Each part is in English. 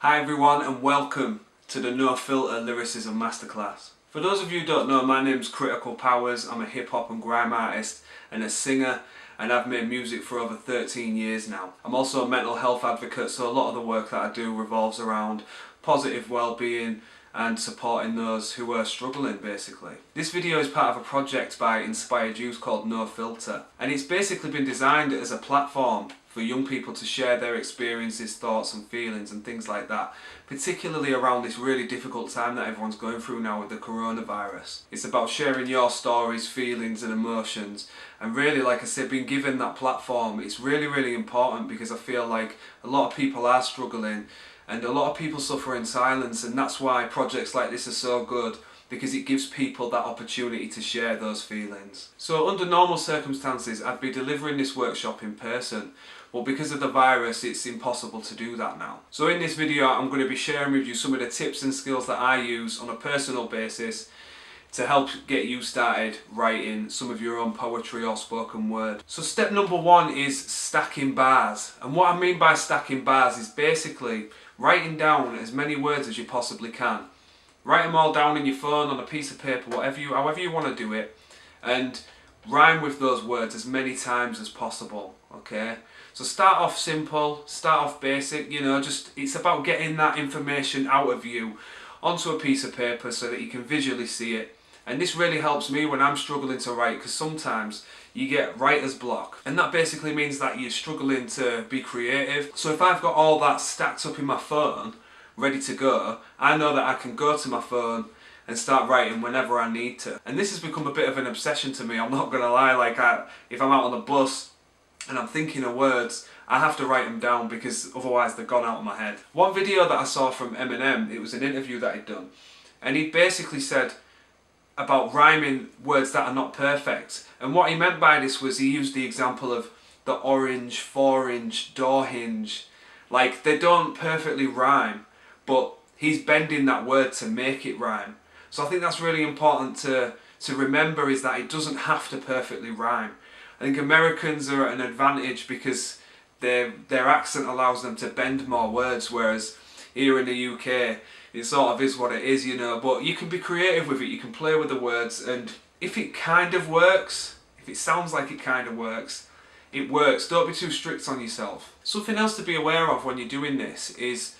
Hi everyone and welcome to the No Filter Lyricism Masterclass. For those of you who don't know, my name's Kritikal Powers. I'm a hip hop and grime artist and a singer, and I've made music for over 13 years now. I'm also a mental health advocate, so a lot of the work that I do revolves around positive well-being and supporting those who are struggling, basically. This video is part of a project by Inspired Youth called No Filter, and it's basically been designed as a platform for young people to share their experiences, thoughts and feelings and things like that, particularly around this really difficult time that everyone's going through now with the coronavirus. It's about sharing your stories, feelings and emotions, and really, like I said, being given that platform, it's really important, because I feel like a lot of people are struggling and a lot of people suffer in silence, and that's why projects like this are so good, because it gives people that opportunity to share those feelings. So under normal circumstances I'd be delivering this workshop in person, but because of the virus it's impossible to do that now. So in this video I'm going to be sharing with you some of the tips and skills that I use on a personal basis to help get you started writing some of your own poetry or spoken word. So step number one is stacking bars, and what I mean by stacking bars is basically writing down as many words as you possibly can. Write them all down in your phone, on a piece of paper, however you want to do it, and rhyme with those words as many times as possible, okay? So start off simple, start off basic, it's about getting that information out of you onto a piece of paper so that you can visually see it. And this really helps me when I'm struggling to write, because sometimes you get writer's block, and that basically means that you're struggling to be creative. So if I've got all that stacked up in my phone, ready to go, I know that I can go to my phone and start writing whenever I need to. And this has become a bit of an obsession to me, I'm not gonna lie. If I'm out on the bus and I'm thinking of words, I have to write them down, because otherwise they're gone out of my head. One video that I saw from Eminem, it was an interview that he'd done, and he basically said about rhyming words that are not perfect. And what he meant by this was, he used the example of the orange, 4-inch, door hinge. Like, they don't perfectly rhyme, but he's bending that word to make it rhyme. So I think that's really important to remember, is that it doesn't have to perfectly rhyme. I think Americans are at an advantage because their accent allows them to bend more words, whereas here in the UK it sort of is what it is, but you can be creative with it, you can play with the words, and if it kind of works, if it sounds like it kind of works, it works. Don't be too strict on yourself. Something else to be aware of when you're doing this is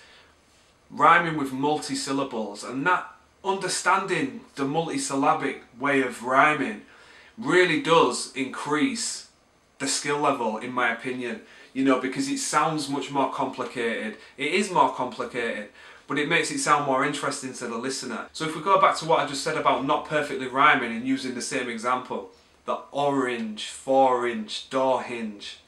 rhyming with multi-syllables, and that understanding the multisyllabic way of rhyming really does increase the skill level, in my opinion, because it sounds much more complicated. It is more complicated, but it makes it sound more interesting to the listener. So if we go back to what I just said about not perfectly rhyming and using the same example, the orange, 4-inch, door hinge,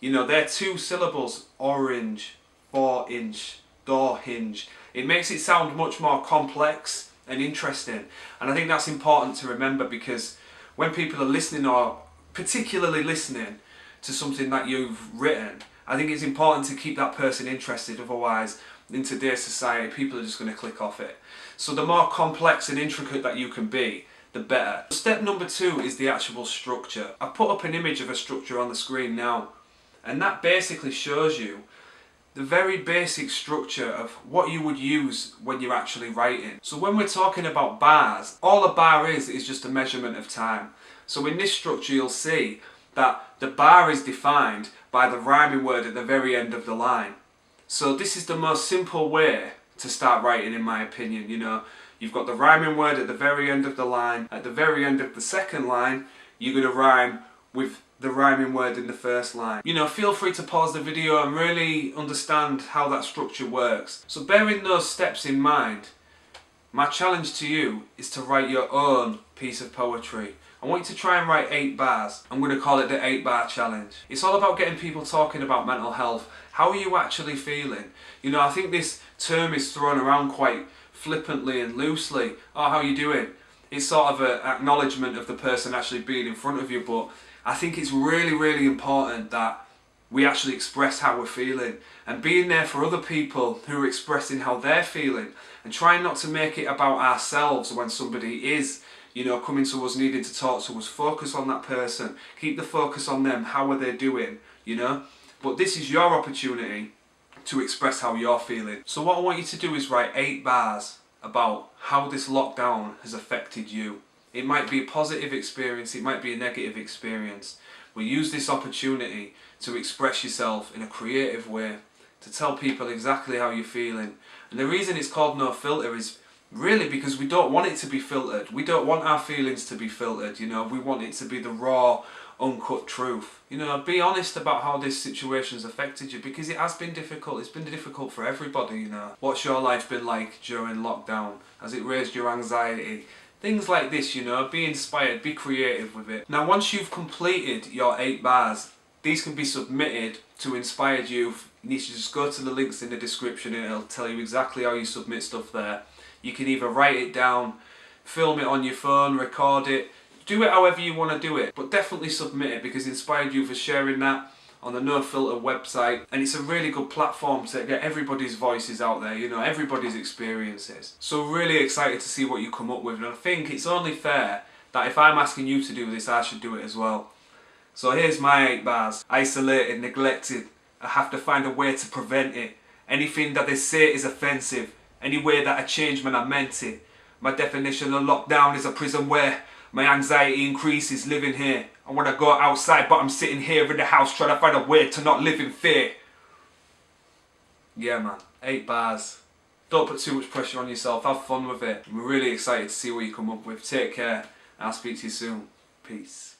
they're two syllables, orange, 4-inch, door hinge. It makes it sound much more complex and interesting, and I think that's important to remember, because when people are listening, or particularly listening to something that you've written, I think it's important to keep that person interested. Otherwise, in today's society, people are just going to click off it. So the more complex and intricate that you can be, the better. Step number two is the actual structure. I put up an image of a structure on the screen now, and that basically shows you the very basic structure of what you would use when you're actually writing. So when we're talking about bars, all a bar is just a measurement of time. So in this structure you'll see that the bar is defined by the rhyming word at the very end of the line. So this is the most simple way to start writing, in my opinion. You've got the rhyming word at the very end of the line. At the very end of the second line, you're going to rhyme with the rhyming word in the first line. Feel free to pause the video and really understand how that structure works. So bearing those steps in mind, my challenge to you is to write your own piece of poetry. I want you to try and write 8 bars. I'm going to call it the 8-bar challenge. It's all about getting people talking about mental health. How are you actually feeling? I think this term is thrown around quite flippantly and loosely. Oh, how are you doing? It's sort of an acknowledgement of the person actually being in front of you, but I think it's really important that we actually express how we're feeling, and being there for other people who are expressing how they're feeling, and trying not to make it about ourselves when somebody is coming to us needing to talk to us. Focus on that person, keep the focus on them. How are they doing? But this is your opportunity to express how you're feeling. So what I want you to do is write 8 bars about how this lockdown has affected you. It might be a positive experience, it might be a negative experience. But use this opportunity to express yourself in a creative way, to tell people exactly how you're feeling. And the reason it's called No Filter is really because we don't want it to be filtered. We don't want our feelings to be filtered, you know. We want it to be the raw, uncut truth. You know, be honest about how this situation's affected you, because it has been difficult. It's been difficult for everybody, you know. What's your life been like during lockdown? Has it raised your anxiety? Things like this, you know. Be inspired, be creative with it. Now, once you've completed your 8 bars, these can be submitted to Inspired Youth. You need to just go to the links in the description and it'll tell you exactly how you submit stuff there. You can either write it down, film it on your phone, record it, do it however you want to do it, but definitely submit it, because Inspired Youth is sharing that on the No Filter website, and it's a really good platform to get everybody's voices out there, you know, everybody's experiences. So really excited to see what you come up with, and I think it's only fair that if I'm asking you to do this, I should do it as well. So here's my 8 bars. Isolated, neglected, I have to find a way to prevent it. Anything that they say is offensive. Any way that I change when I meant it. My definition of lockdown is a prison where my anxiety increases living here. I want to go outside, but I'm sitting here in the house trying to find a way to not live in fear. Yeah, man. 8 bars. Don't put too much pressure on yourself. Have fun with it. I'm really excited to see what you come up with. Take care. I'll speak to you soon. Peace.